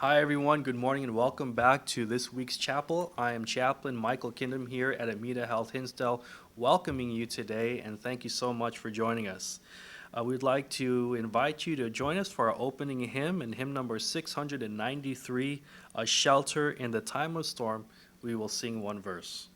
Hi, everyone. Good morning and welcome back to this week's chapel. I am Chaplain Michael Kingdom here at Amita Health Hinsdale, welcoming you today, and thank you so much for joining us. We'd like to invite you to join us for our opening hymn and hymn number 693, A Shelter in the Time of Storm. We will sing one verse.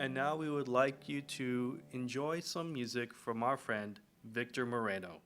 And now we would like you to enjoy some music from our friend Victor Moreno.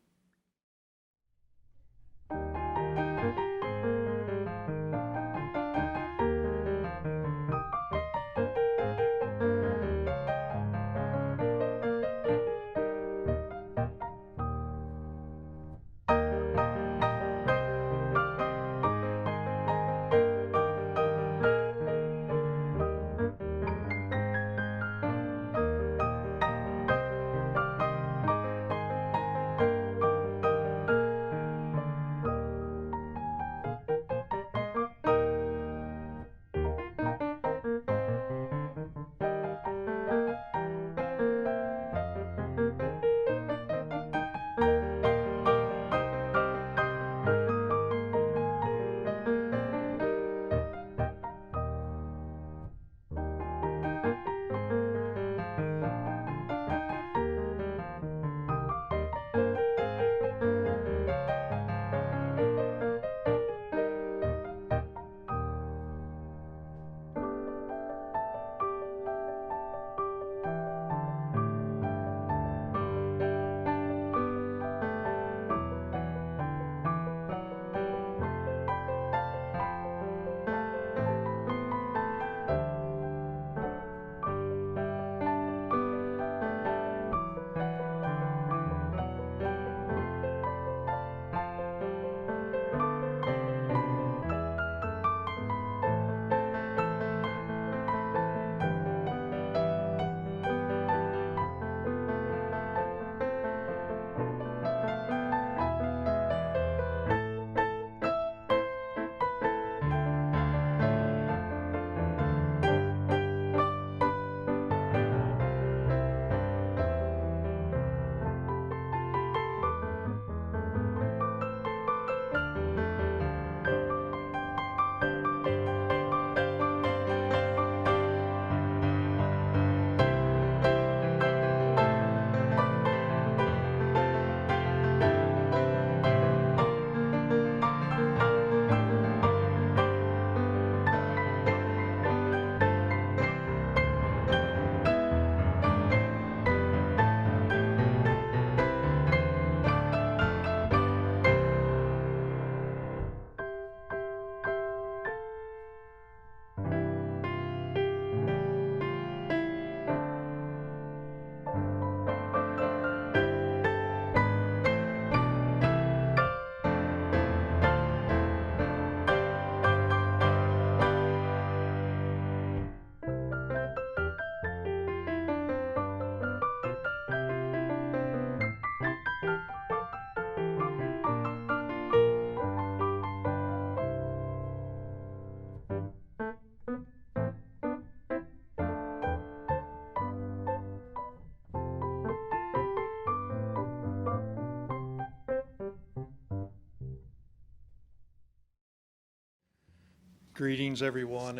Greetings, everyone.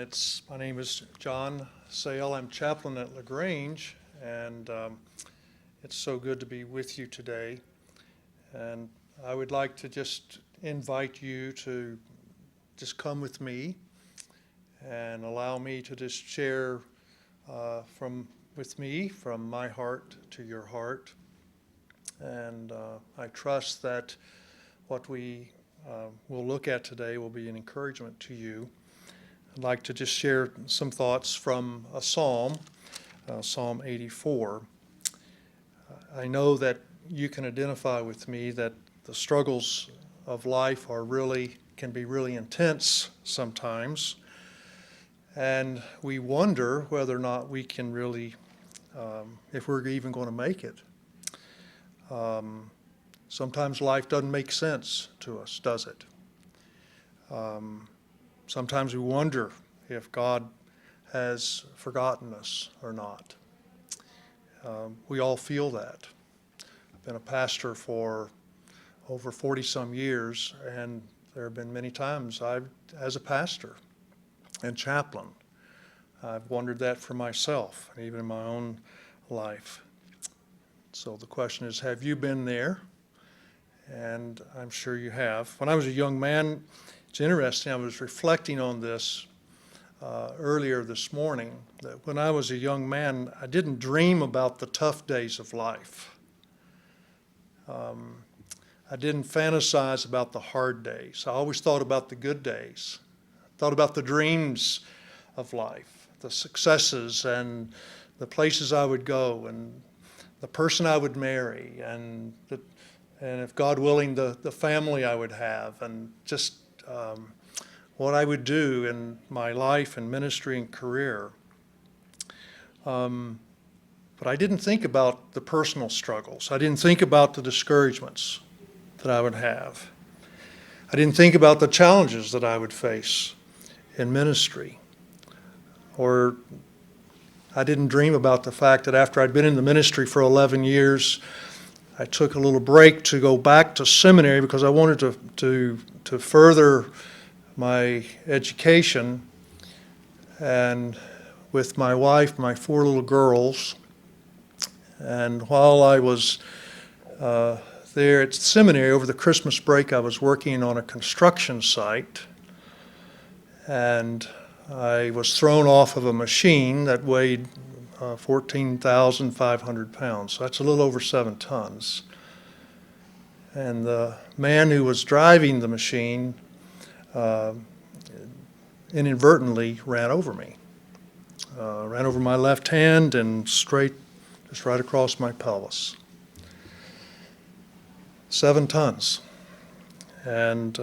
My name is John Sale. I'm chaplain at LaGrange, and it's so good to be with you today. And I would like to just invite you to just come with me and allow me to just share from my heart to your heart. And I trust that what we will look at today will be an encouragement to you. I'd like to just share some thoughts from a psalm, Psalm 84. I know that you can identify with me that the struggles of life can be really intense sometimes, and we wonder whether or not we can really, if we're even going to make it. Sometimes life doesn't make sense to us, does it? Sometimes we wonder if God has forgotten us or not. We all feel that. I've been a pastor for over 40-some years, and there have been many times as a pastor and chaplain, I've wondered that for myself, and even in my own life. So the question is, have you been there? And I'm sure you have. When I was a young man, it's interesting, I was reflecting on this earlier this morning, that when I was a young man, I didn't dream about the tough days of life. I didn't fantasize about the hard days. I always thought about the good days. I thought about the dreams of life, the successes and the places I would go and the person I would marry and if God willing, the family I would have and just what I would do in my life and ministry and career. But I didn't think about the personal struggles. I didn't think about the discouragements that I would have. I didn't think about the challenges that I would face in ministry. Or I didn't dream about the fact that after I'd been in the ministry for 11 years, I took a little break to go back to seminary because I wanted to further my education. And with my wife, my 4 little girls, and while I was there at seminary over the Christmas break, I was working on a construction site, and I was thrown off of a machine that weighed 14,500 pounds. So that's a little over 7 tons. And the man who was driving the machine inadvertently ran over me. Ran over my left hand and just right across my pelvis. 7 tons. And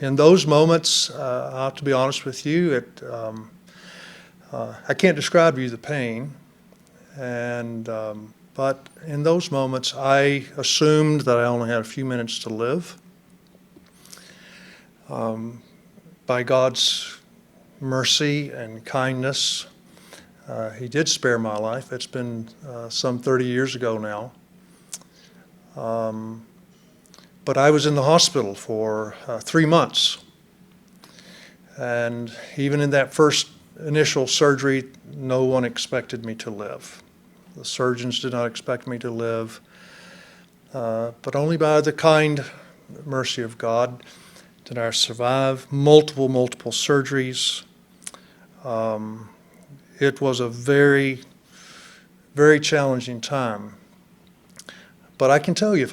in those moments, I have to be honest with you, I can't describe to you the pain, but in those moments, I assumed that I only had a few minutes to live. By God's mercy and kindness, He did spare my life. It's been some 30 years ago now. But I was in the hospital for 3 months. And even in that first initial surgery, no one expected me to live. The surgeons did not expect me to live. But only by the kind mercy of God did I survive multiple surgeries. It was a very, very challenging time. But I can tell you,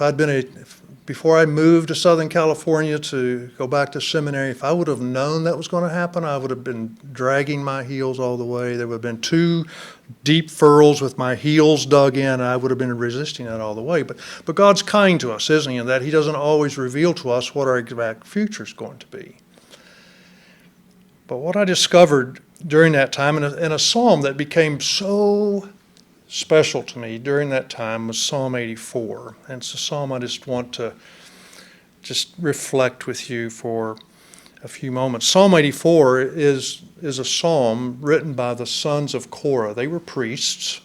before I moved to Southern California to go back to seminary, if I would have known that was going to happen, I would have been dragging my heels all the way. There would have been 2 deep furrows with my heels dug in, and I would have been resisting that all the way. But God's kind to us, isn't He, in that He doesn't always reveal to us what our exact future is going to be. But what I discovered during that time, in a psalm that became so special to me during that time, was Psalm 84. And it's a psalm I just want to reflect with you for a few moments. Psalm 84 is a psalm written by the sons of Korah. They were priests.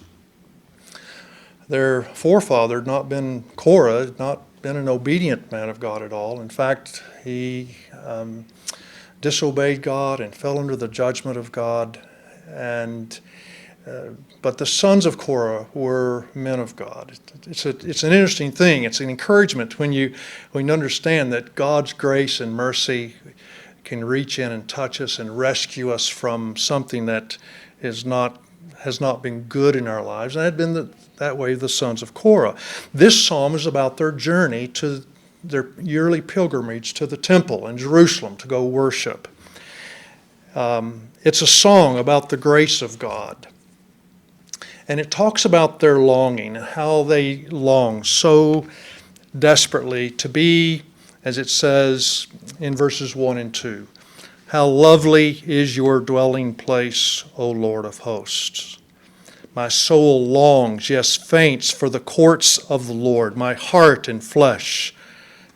Their forefather had not been Korah, had not been an obedient man of God at all. In fact, he disobeyed God and fell under the judgment of God. And But the sons of Korah were men of God. It's an interesting thing. It's an encouragement when you understand that God's grace and mercy can reach in and touch us and rescue us from something that has not been good in our lives. And it had been that way the sons of Korah. This psalm is about their journey to their yearly pilgrimage to the temple in Jerusalem to go worship. It's a song about the grace of God. And it talks about their longing, how they long so desperately to be, as it says in verses 1 and 2, how lovely is your dwelling place, O Lord of hosts. My soul longs, yes, faints for the courts of the Lord. My heart and flesh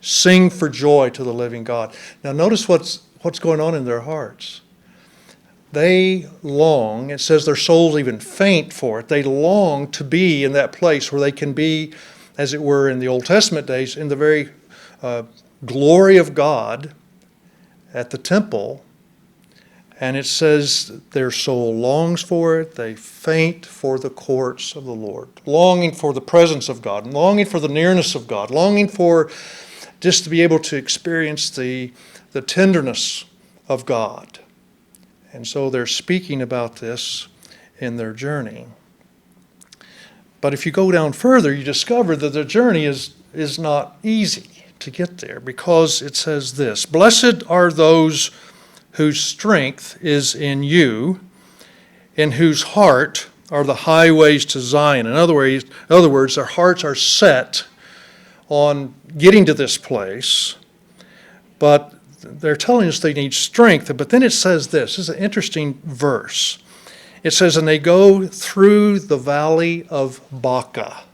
sing for joy to the living God. Now notice what's going on in their hearts. They long, it says their souls even faint for it. They long to be in that place where they can be, as it were in the Old Testament days, in the very glory of God at the temple. And it says their soul longs for it. They faint for the courts of the Lord, longing for the presence of God, longing for the nearness of God, longing for just to be able to experience the tenderness of God. And so they're speaking about this in their journey. But if you go down further, you discover that the journey is not easy to get there, because it says this: blessed are those whose strength is in you, in whose heart are the highways to Zion. In other words, their hearts are set on getting to this place, but they're telling us they need strength. But then it says this is an interesting verse. It says, and they go through the valley of Baca.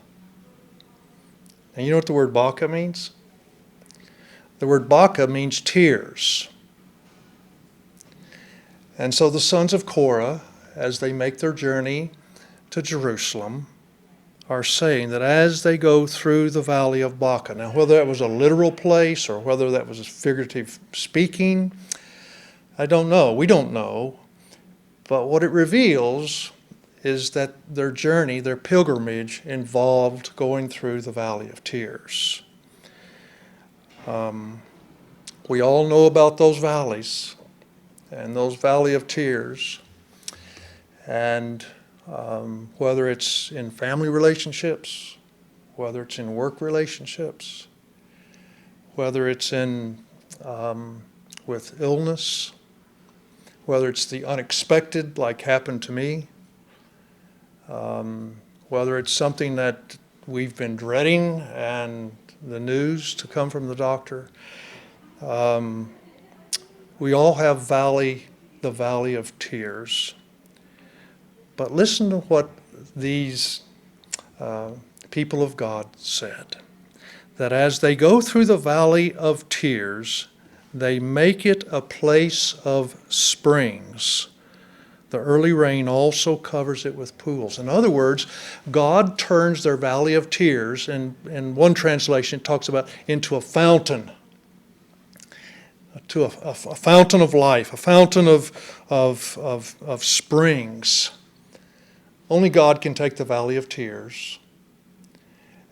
And you know what the word Baca means? The word Baca means tears. And so the sons of Korah, as they make their journey to Jerusalem, are saying that as they go through the valley of Baca, now whether that was a literal place or whether that was figurative speaking, I don't know. We don't know. But what it reveals is that their journey, their pilgrimage, involved going through the valley of tears. We all know about those valleys and those valley of tears. And whether it's in family relationships, whether it's in work relationships, whether it's in with illness, whether it's the unexpected like happened to me, whether it's something that we've been dreading and the news to come from the doctor. We all have the valley of tears. But listen to what these people of God said. That as they go through the valley of tears, they make it a place of springs. The early rain also covers it with pools. In other words, God turns their valley of tears, and in one translation it talks about into a fountain, to a fountain of life, a fountain of springs. Only God can take the valley of tears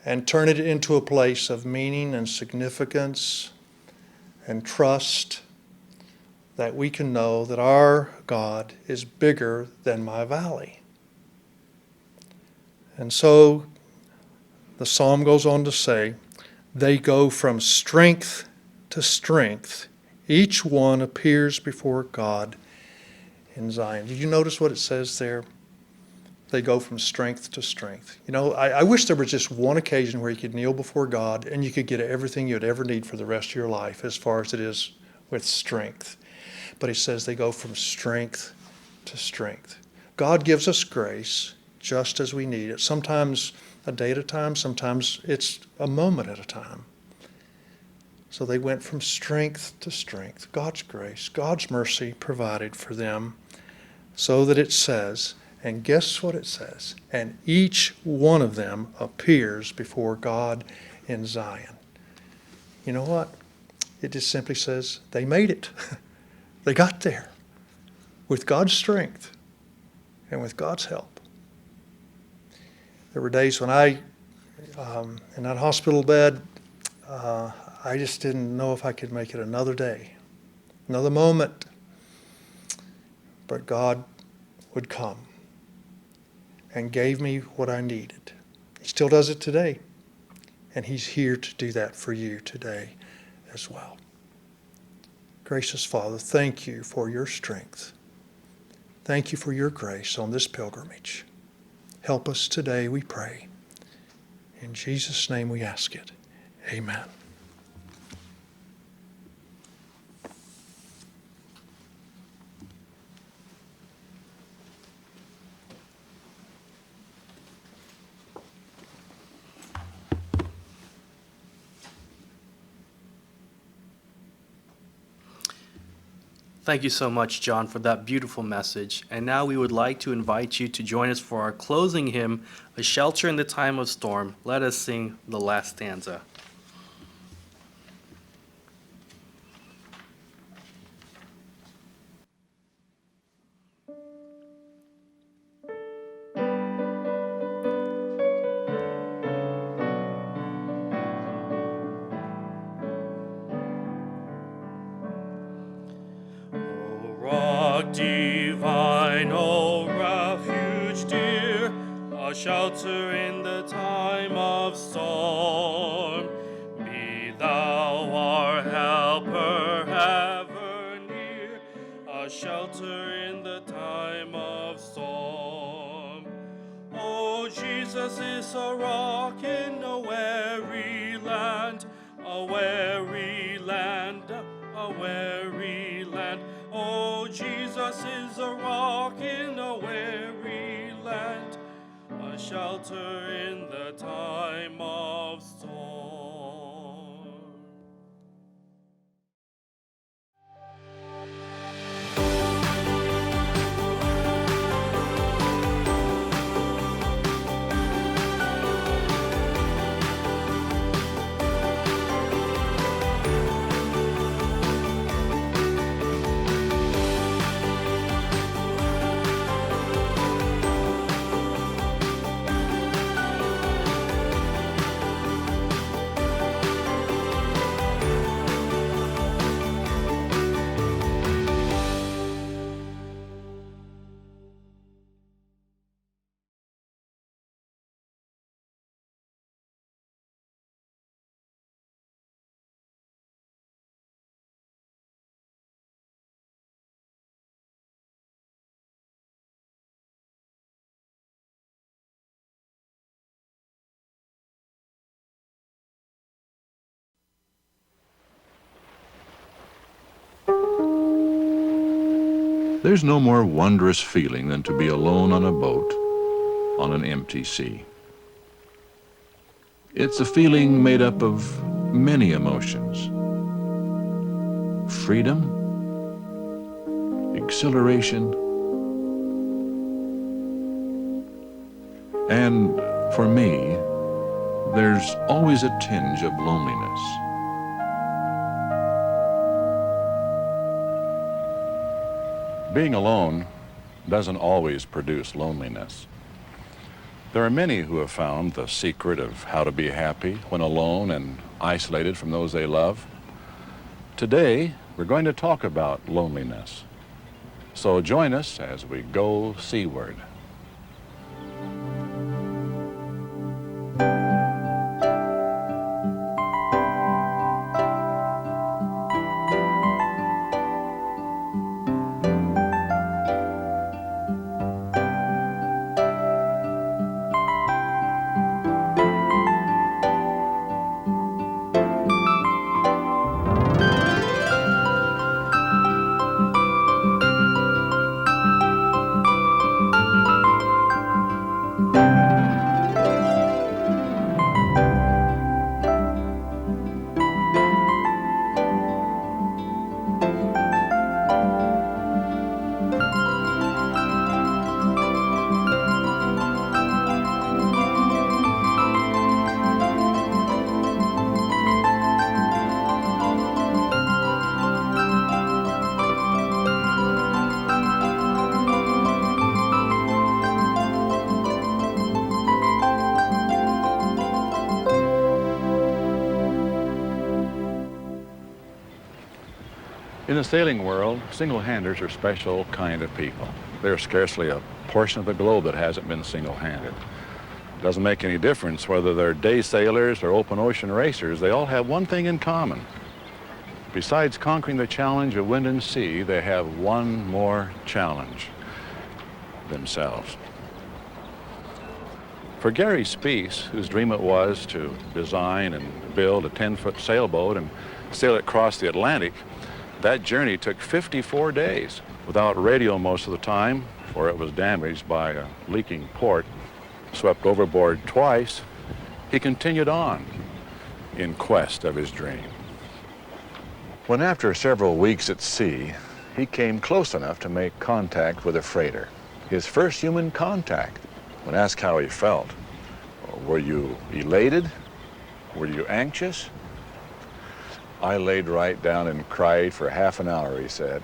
and turn it into a place of meaning and significance and trust, that we can know that our God is bigger than my valley. And so the psalm goes on to say, they go from strength to strength. Each one appears before God in Zion. Did you notice what it says there? They go from strength to strength. You know, I wish there was just one occasion where you could kneel before God and you could get everything you'd ever need for the rest of your life as far as it is with strength. But he says they go from strength to strength. God gives us grace just as we need it. Sometimes a day at a time, sometimes it's a moment at a time. So they went from strength to strength. God's grace, God's mercy provided for them, so that it says, and guess what it says? And each one of them appears before God in Zion. You know what? It just simply says they made it. They got there with God's strength and with God's help. There were days when I, in that hospital bed, I just didn't know if I could make it another day, another moment. But God would come and gave me what I needed. He still does it today. And He's here to do that for you today as well. Gracious Father, thank you for your strength. Thank you for your grace on this pilgrimage. Help us today, we pray. In Jesus' name we ask it. Amen. Thank you so much, John, for that beautiful message. And now we would like to invite you to join us for our closing hymn, A Shelter in the Time of Storm. Let us sing the last stanza. Divine, O refuge dear, a shelter in the time of storm. Be thou our helper ever near, a shelter in the time of storm. O Jesus is a rock in a weary land, a weary land, a weary land. Oh, Jesus is a rock in a weary land, a shelter in the time of storm. There's no more wondrous feeling than to be alone on a boat on an empty sea. It's a feeling made up of many emotions. Freedom, exhilaration, and for me, there's always a tinge of loneliness. Being alone doesn't always produce loneliness. There are many who have found the secret of how to be happy when alone and isolated from those they love. Today, we're going to talk about loneliness. So join us as we go seaward. In the sailing world, single-handers are a special kind of people. There's scarcely a portion of the globe that hasn't been single-handed. Doesn't make any difference whether they're day sailors or open ocean racers. They all have one thing in common. Besides conquering the challenge of wind and sea, they have one more challenge: themselves. For Gary Speece, whose dream it was to design and build a 10-foot sailboat and sail it across the Atlantic, that journey took 54 days. Without radio most of the time, for it was damaged by a leaking port, swept overboard twice, he continued on in quest of his dream. When after several weeks at sea, he came close enough to make contact with a freighter, his first human contact. When asked how he felt, were you elated? Were you anxious? I laid right down and cried for half an hour, he said.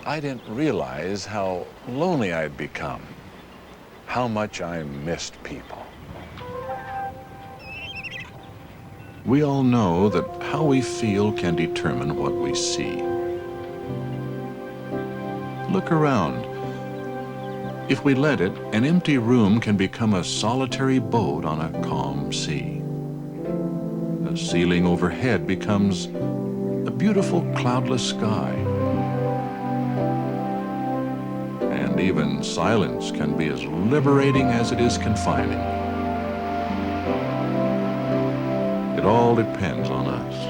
I didn't realize how lonely I'd become, how much I missed people. We all know that how we feel can determine what we see. Look around. If we let it, an empty room can become a solitary boat on a calm sea. The ceiling overhead becomes a beautiful cloudless sky. And even silence can be as liberating as it is confining. It all depends on us.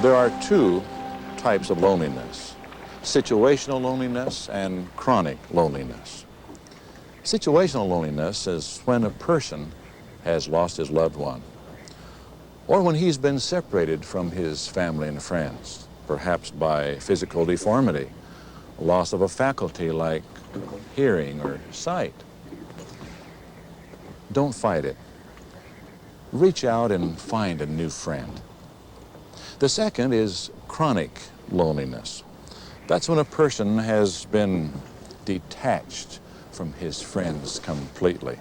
There are two types of loneliness: situational loneliness and chronic loneliness. Situational loneliness is when a person has lost his loved one, or when he's been separated from his family and friends, perhaps by physical deformity, loss of a faculty like hearing or sight. Don't fight it. Reach out and find a new friend. The second is chronic loneliness. That's when a person has been detached from his friends completely.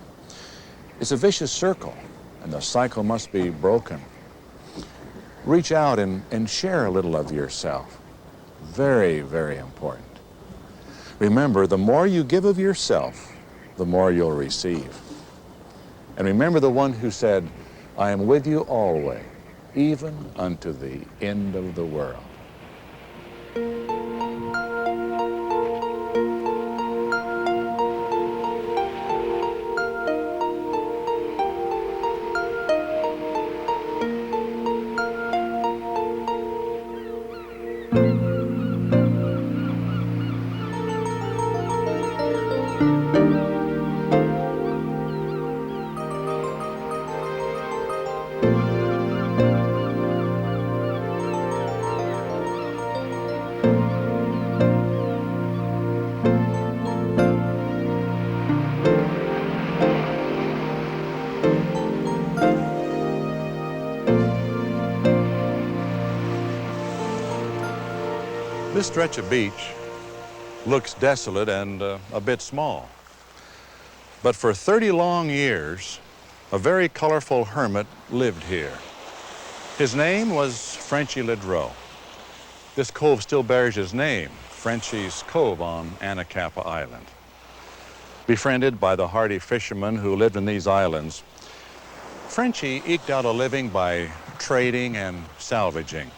It's a vicious circle, and the cycle must be broken. Reach out and share a little of yourself. Very, very important. Remember, the more you give of yourself, the more you'll receive. And remember the one who said, I am with you always, even unto the end of the world. This stretch of beach looks desolate and a bit small. But for 30 long years, a very colorful hermit lived here. His name was Frenchy Ledreau. This cove still bears his name, Frenchy's Cove on Anacapa Island. Befriended by the hardy fishermen who lived in these islands, Frenchy eked out a living by trading and salvaging.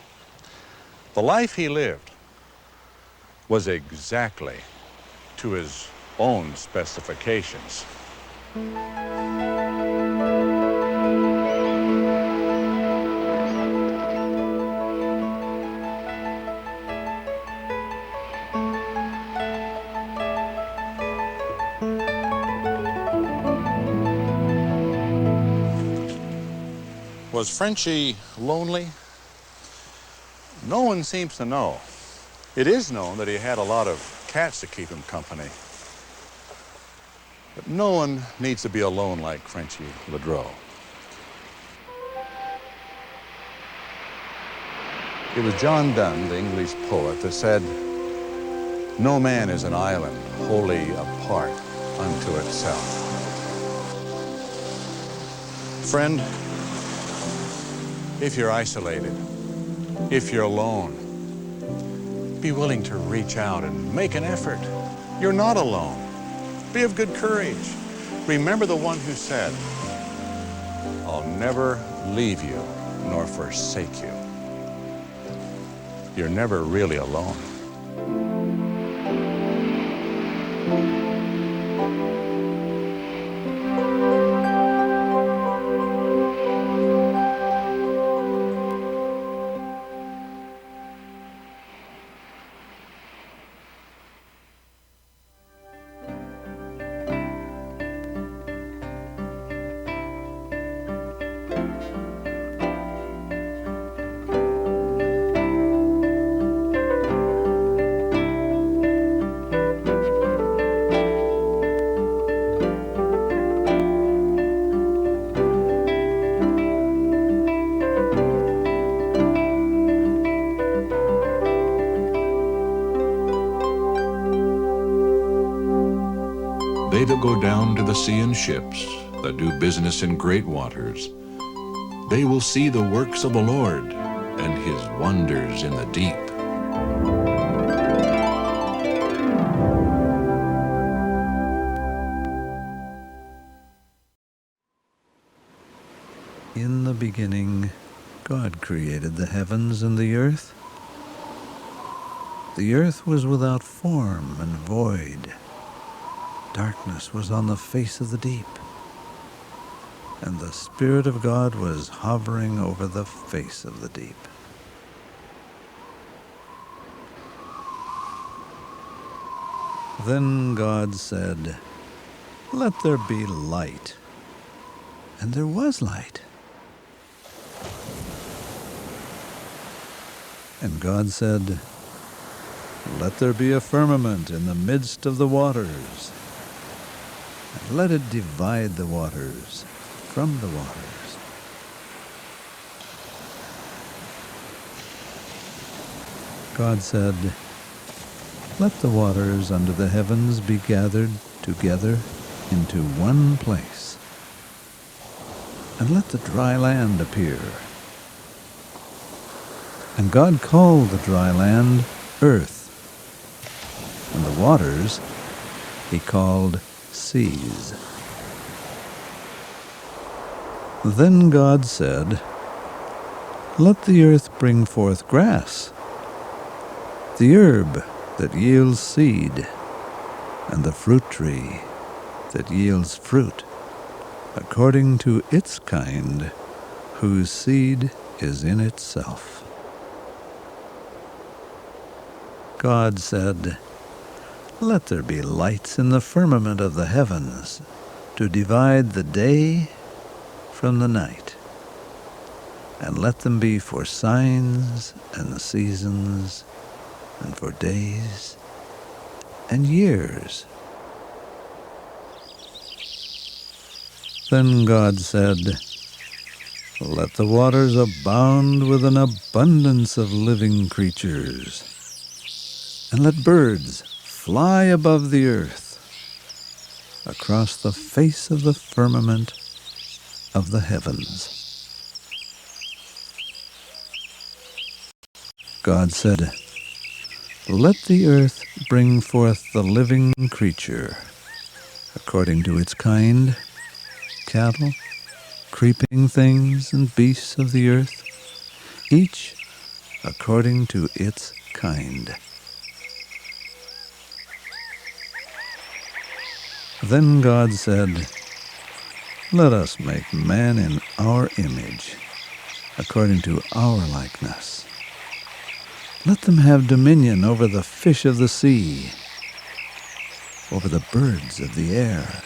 The life he lived was exactly to his own specifications. Was Frenchy lonely? No one seems to know. It is known that he had a lot of cats to keep him company. But no one needs to be alone like Frenchy Ledreau. It was John Donne, the English poet, that said, No man is an island wholly apart unto itself. Friend, if you're isolated, if you're alone, be willing to reach out and make an effort. You're not alone. Be of good courage. Remember the one who said, I'll never leave you nor forsake you. You're never really alone. They that go down to the sea in ships, that do business in great waters, they will see the works of the Lord and his wonders in the deep. In the beginning, God created the heavens and the earth. The earth was without form and void. Darkness was on the face of the deep, and the Spirit of God was hovering over the face of the deep. Then God said, "Let there be light." And there was light. And God said, "Let there be a firmament in the midst of the waters, and let it divide the waters from the waters." God said, "Let the waters under the heavens be gathered together into one place, and let the dry land appear." And God called the dry land earth, and the waters he called seas. Then God said, "Let the earth bring forth grass, the herb that yields seed, and the fruit tree that yields fruit, according to its kind, whose seed is in itself." God said, "Let there be lights in the firmament of the heavens, to divide the day from the night, and let them be for signs and seasons, and for days and years." Then God said, "Let the waters abound with an abundance of living creatures, and let birds fly above the earth, across the face of the firmament of the heavens." God said, "Let the earth bring forth the living creature, according to its kind, cattle, creeping things, and beasts of the earth, each according to its kind." Then God said, "Let us make man in our image, according to our likeness. Let them have dominion over the fish of the sea, over the birds of the air,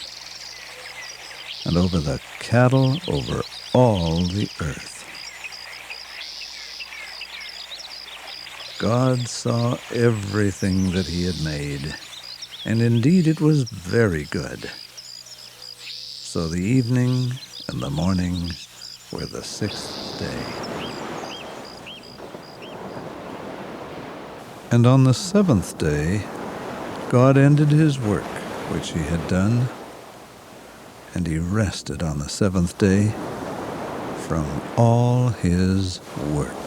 and over the cattle, over all the earth." God saw everything that he had made, and indeed it was very good. So the evening and the morning were the sixth day. And on the seventh day God ended his work which he had done, and he rested on the seventh day from all his work.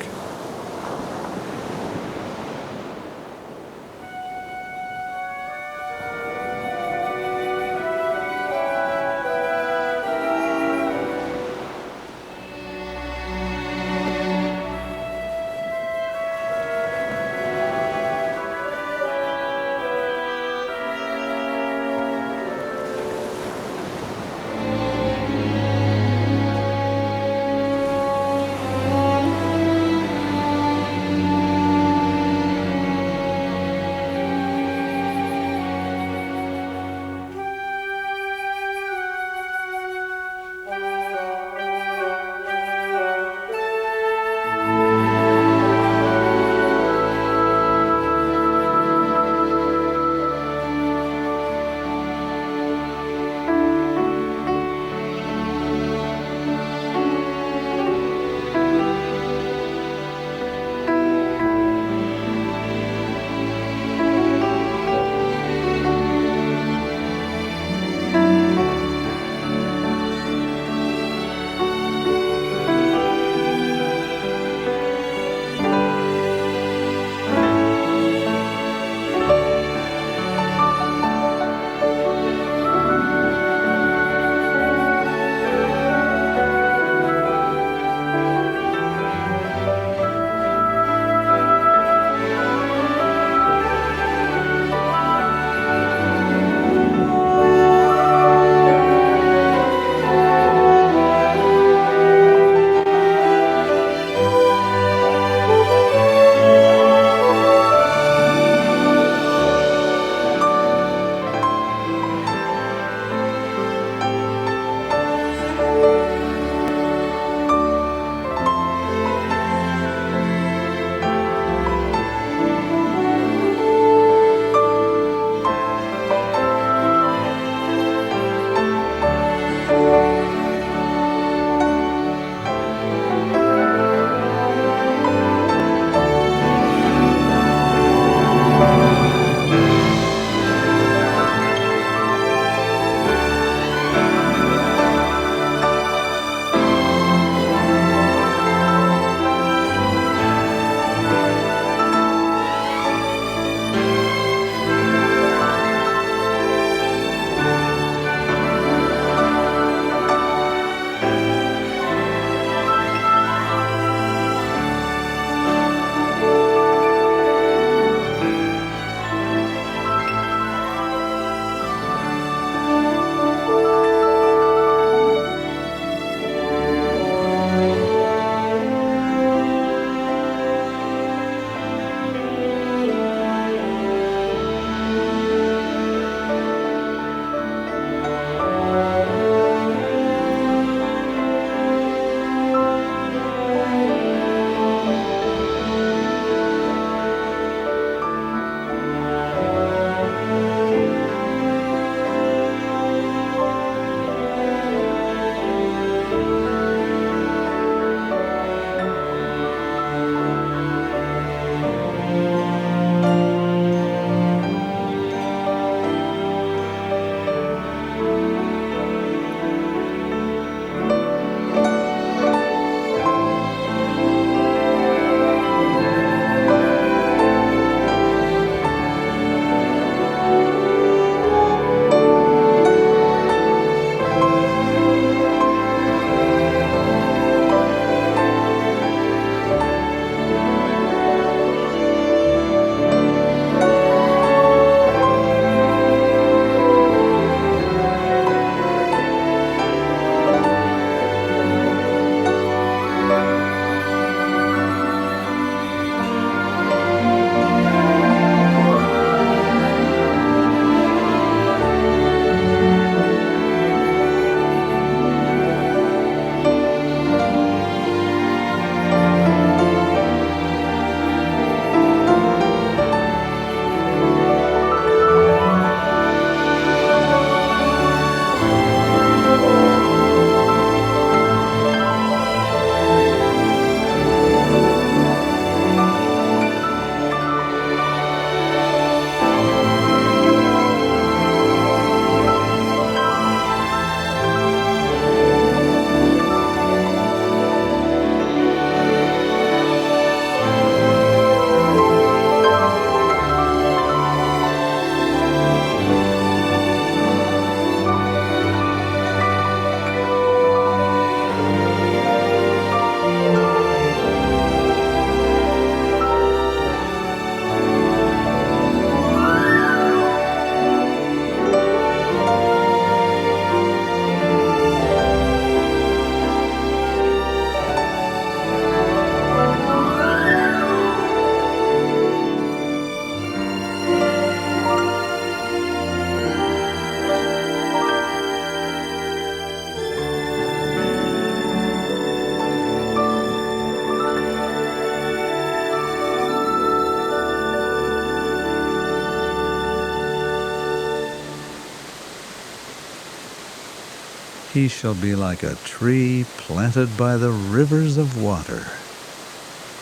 He shall be like a tree planted by the rivers of water,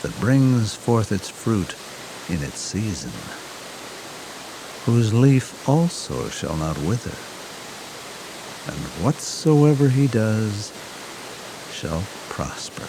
that brings forth its fruit in its season, whose leaf also shall not wither, and whatsoever he does shall prosper.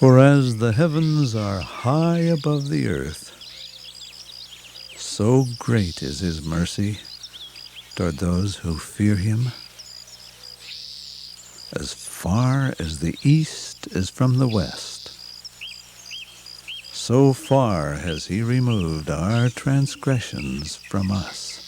For as the heavens are high above the earth, so great is his mercy toward those who fear him. As far as the east is from the west, so far has he removed our transgressions from us.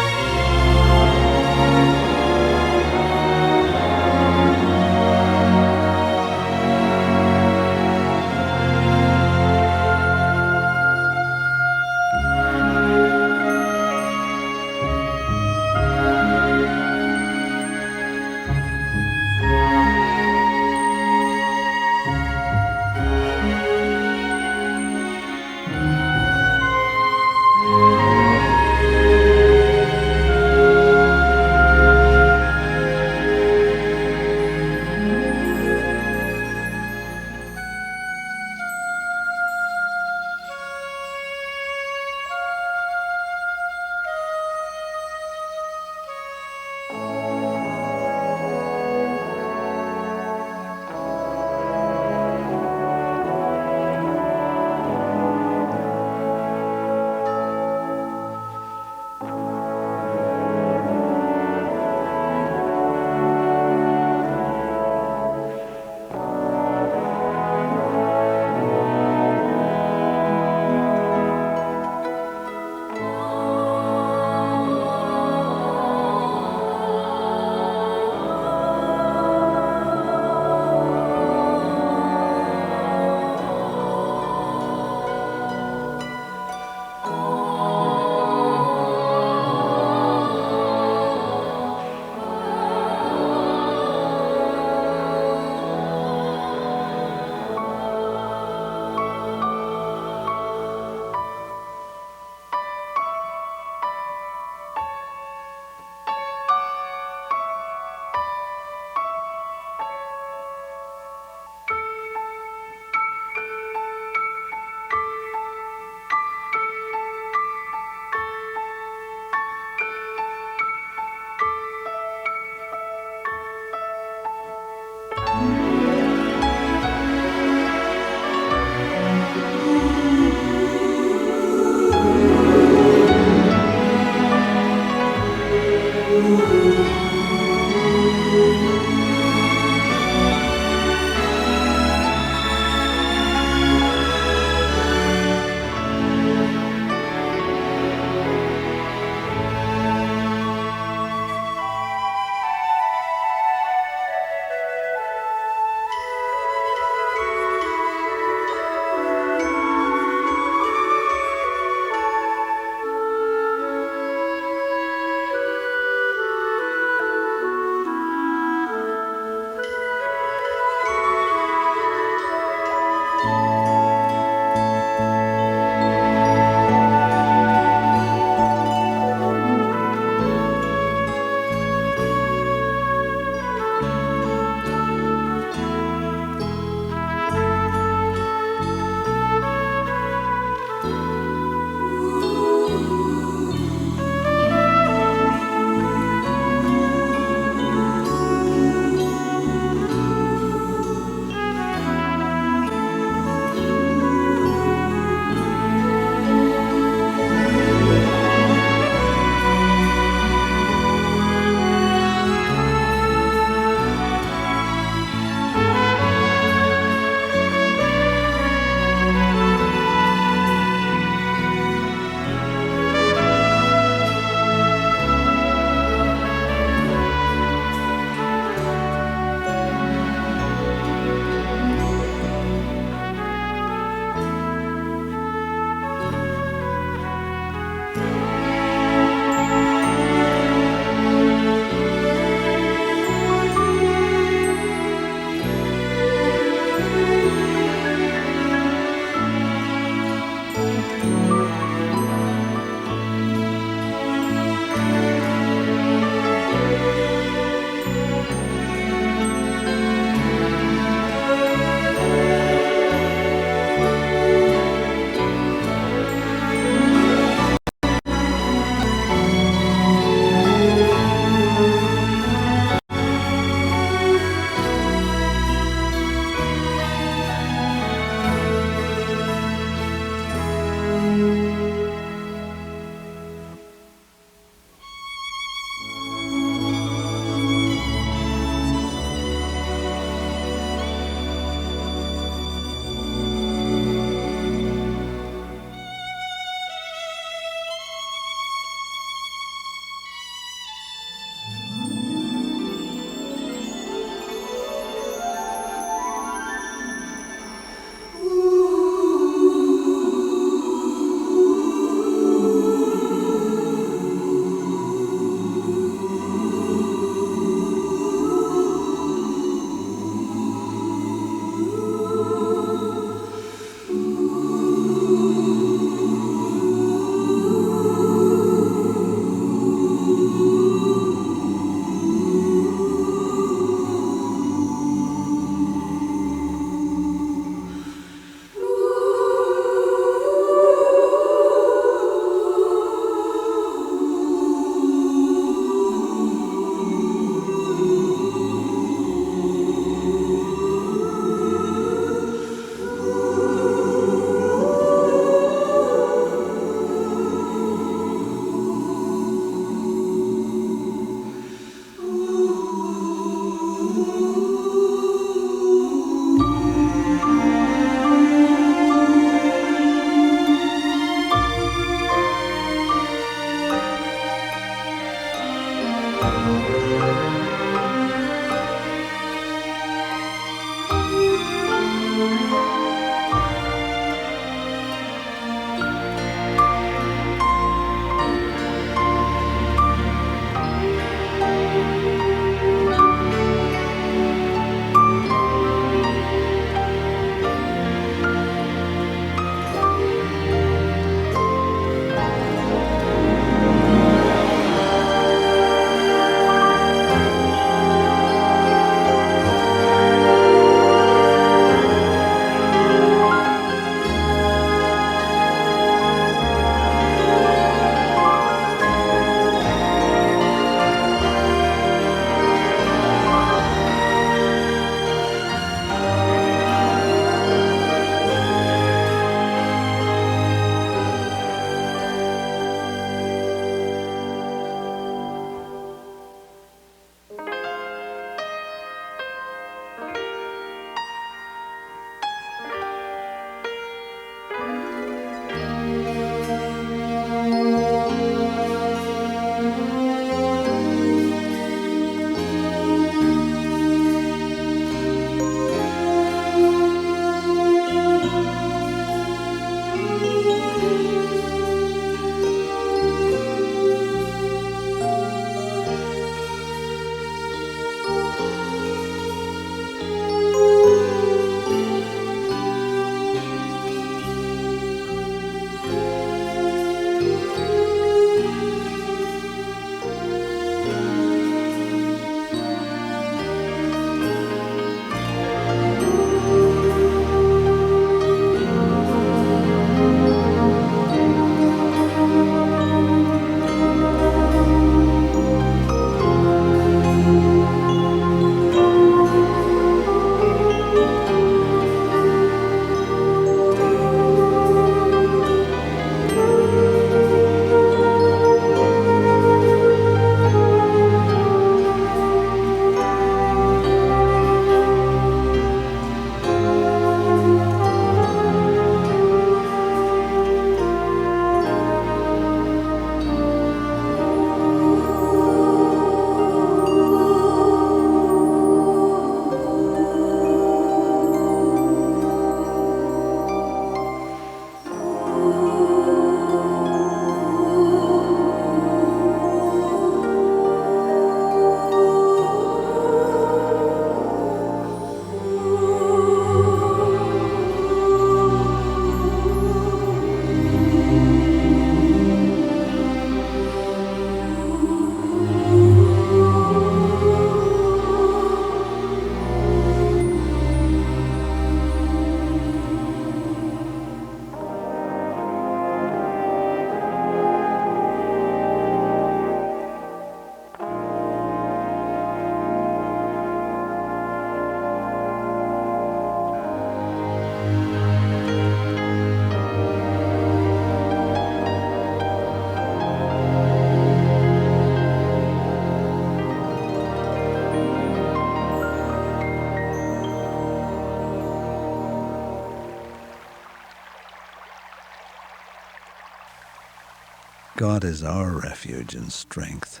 God is our refuge and strength,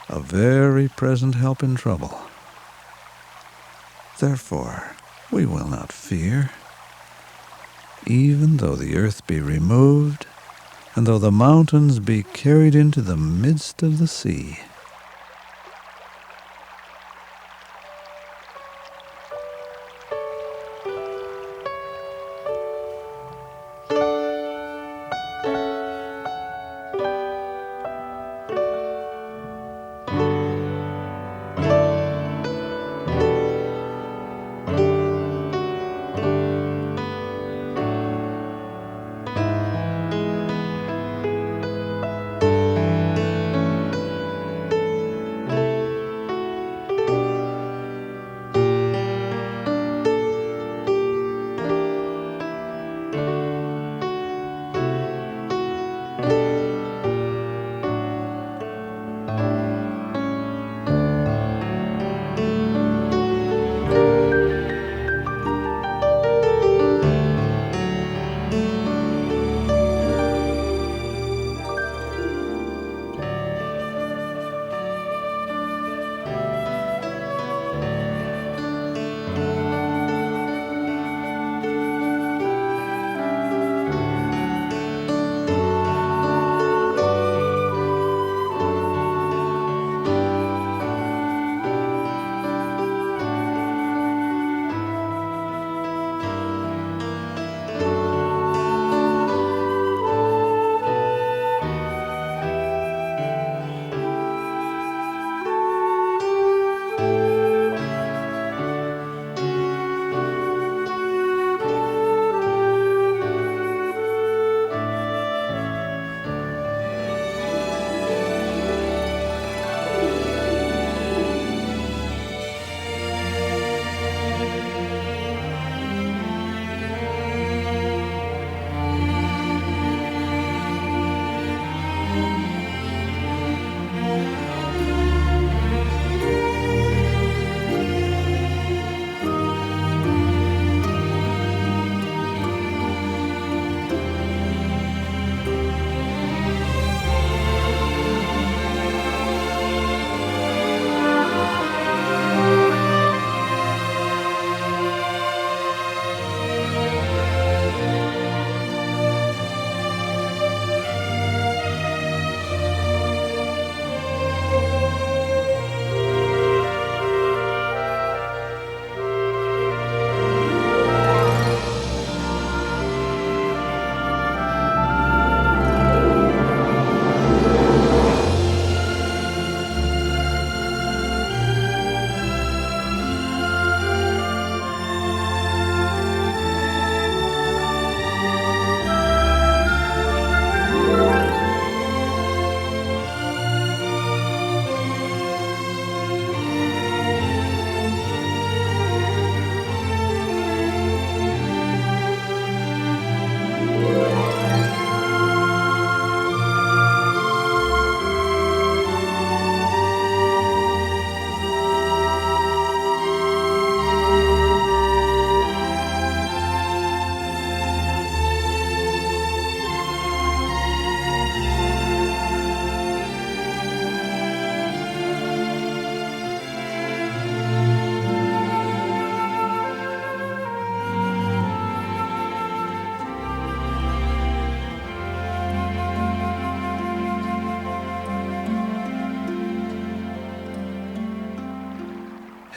a very present help in trouble. Therefore, we will not fear, even though the earth be removed, and though the mountains be carried into the midst of the sea.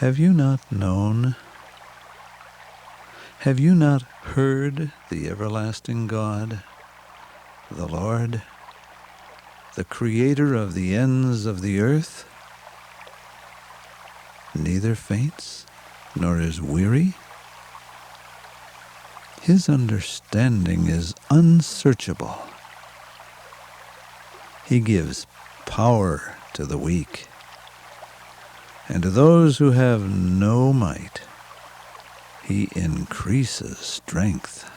Have you not known? Have you not heard the everlasting God, the Lord, the Creator of the ends of the earth? Neither faints nor is weary. His understanding is unsearchable. He gives power to the weak, and to those who have no might, he increases strength.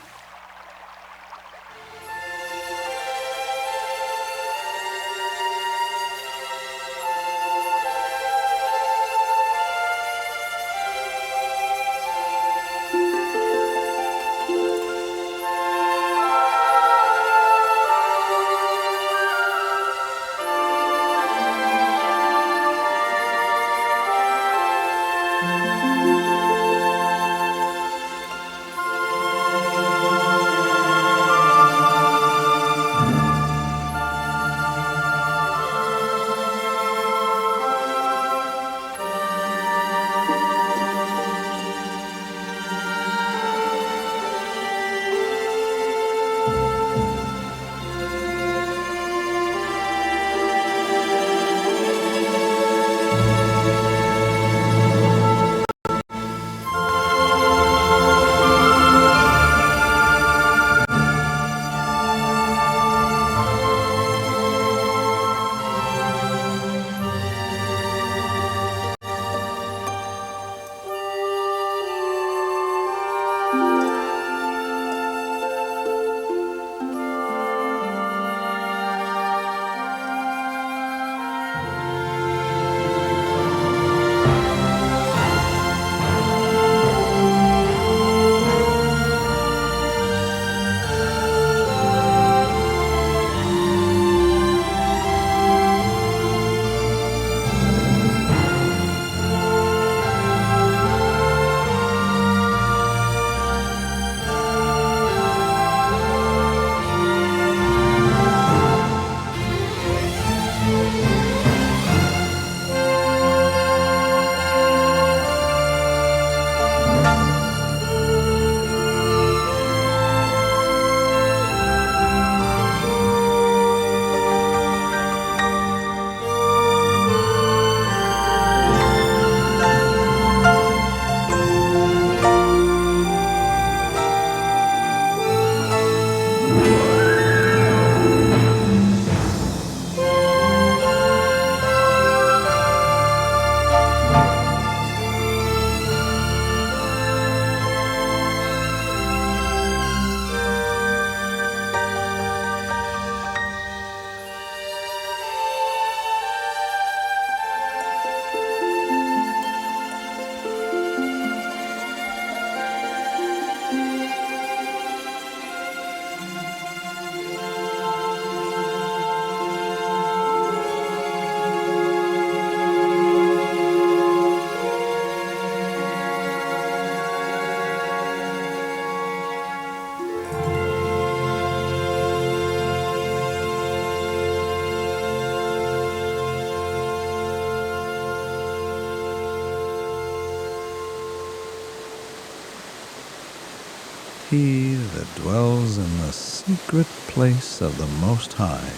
He that dwells in the secret place of the Most High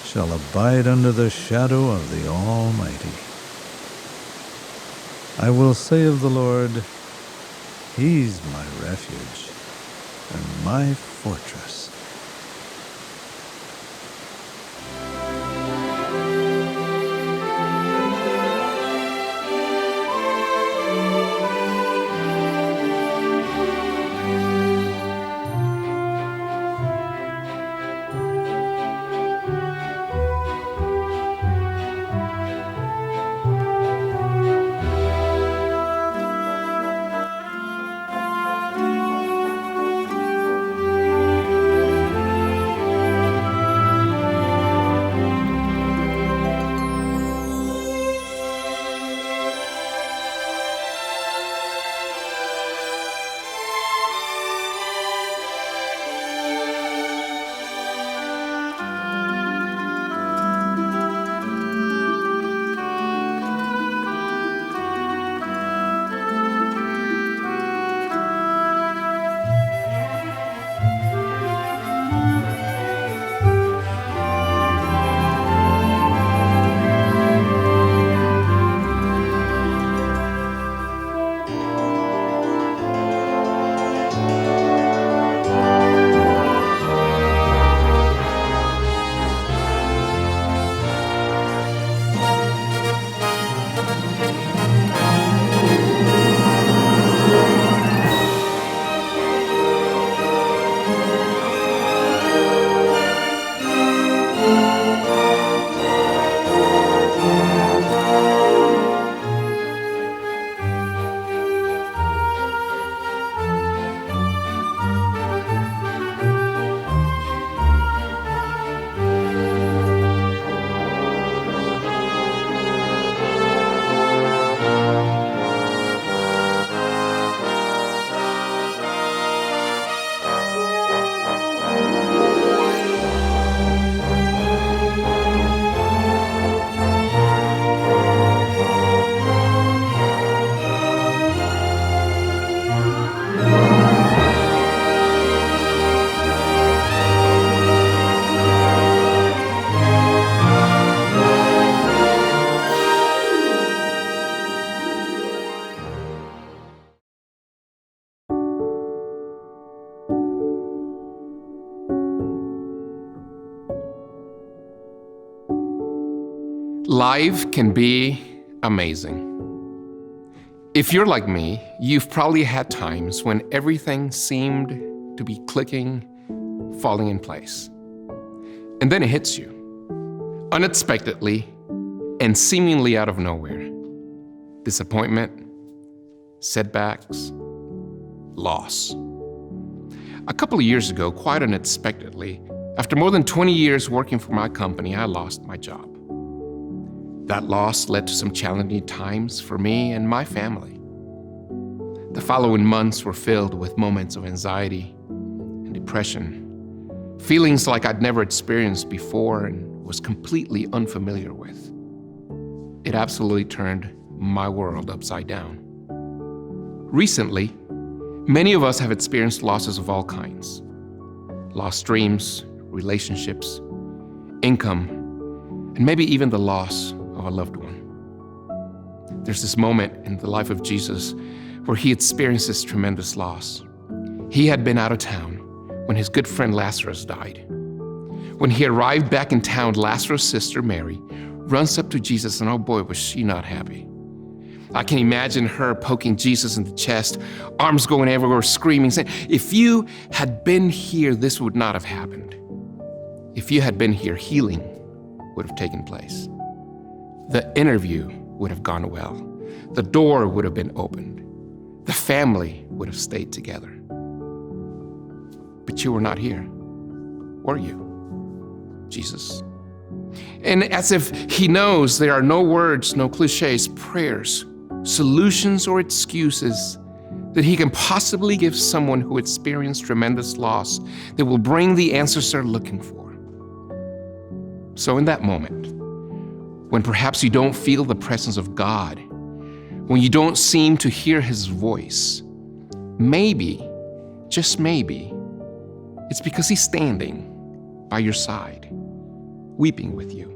shall abide under the shadow of the Almighty. I will say of the Lord, He's my refuge and my fortress. Life can be amazing. If you're like me, you've probably had times when everything seemed to be clicking, falling in place. And then it hits you, unexpectedly and seemingly out of nowhere. Disappointment, setbacks, loss. A couple of years ago, quite unexpectedly, after more than 20 years working for my company, I lost my job. That loss led to some challenging times for me and my family. The following months were filled with moments of anxiety and depression, feelings like I'd never experienced before and was completely unfamiliar with. It absolutely turned my world upside down. Recently, many of us have experienced losses of all kinds. Lost dreams, relationships, income, and maybe even the loss of a loved one. There's this moment in the life of Jesus where he experienced this tremendous loss. He had been out of town when his good friend Lazarus died. When he arrived back in town, Lazarus' sister Mary runs up to Jesus, and oh boy, was she not happy. I can imagine her poking Jesus in the chest, arms going everywhere, screaming, saying, "If you had been here, this would not have happened. If you had been here, healing would have taken place. The interview would have gone well. The door would have been opened. The family would have stayed together. But you were not here, were you, Jesus?" And as if he knows there are no words, no cliches, prayers, solutions, or excuses that he can possibly give someone who experienced tremendous loss that will bring the answers they're looking for. So in that moment, when perhaps you don't feel the presence of God, when you don't seem to hear his voice, maybe, just maybe, it's because he's standing by your side, weeping with you.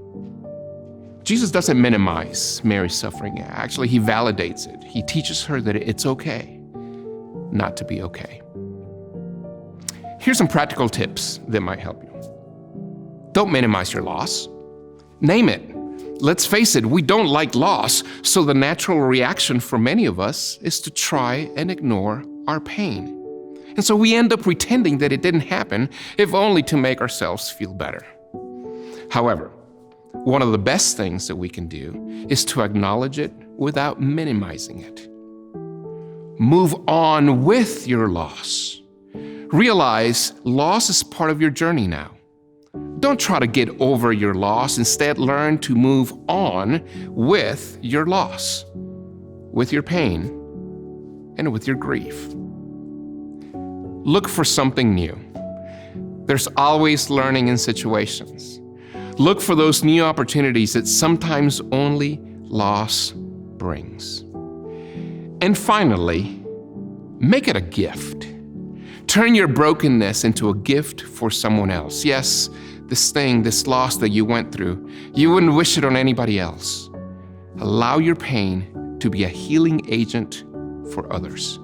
Jesus doesn't minimize Mary's suffering. Actually, he validates it. He teaches her that it's okay not to be okay. Here's some practical tips that might help you. Don't minimize your loss. Name it. Let's face it, we don't like loss, so the natural reaction for many of us is to try and ignore our pain. And so we end up pretending that it didn't happen, if only to make ourselves feel better. However, one of the best things that we can do is to acknowledge it without minimizing it. Move on with your loss. Realize loss is part of your journey now. Don't try to get over your loss. Instead, learn to move on with your loss, with your pain, and with your grief. Look for something new. There's always learning in situations. Look for those new opportunities that sometimes only loss brings. And finally, make it a gift. Turn your brokenness into a gift for someone else. Yes, this loss that you went through, you wouldn't wish it on anybody else. Allow your pain to be a healing agent for others.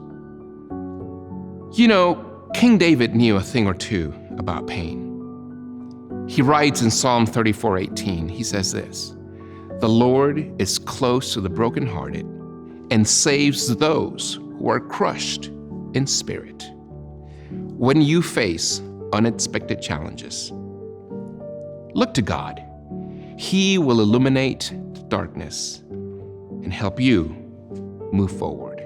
You know, King David knew a thing or two about pain. He writes in Psalm 34:18, he says this, "The Lord is close to the brokenhearted and saves those who are crushed in spirit." When you face unexpected challenges, look to God. He will illuminate the darkness and help you move forward.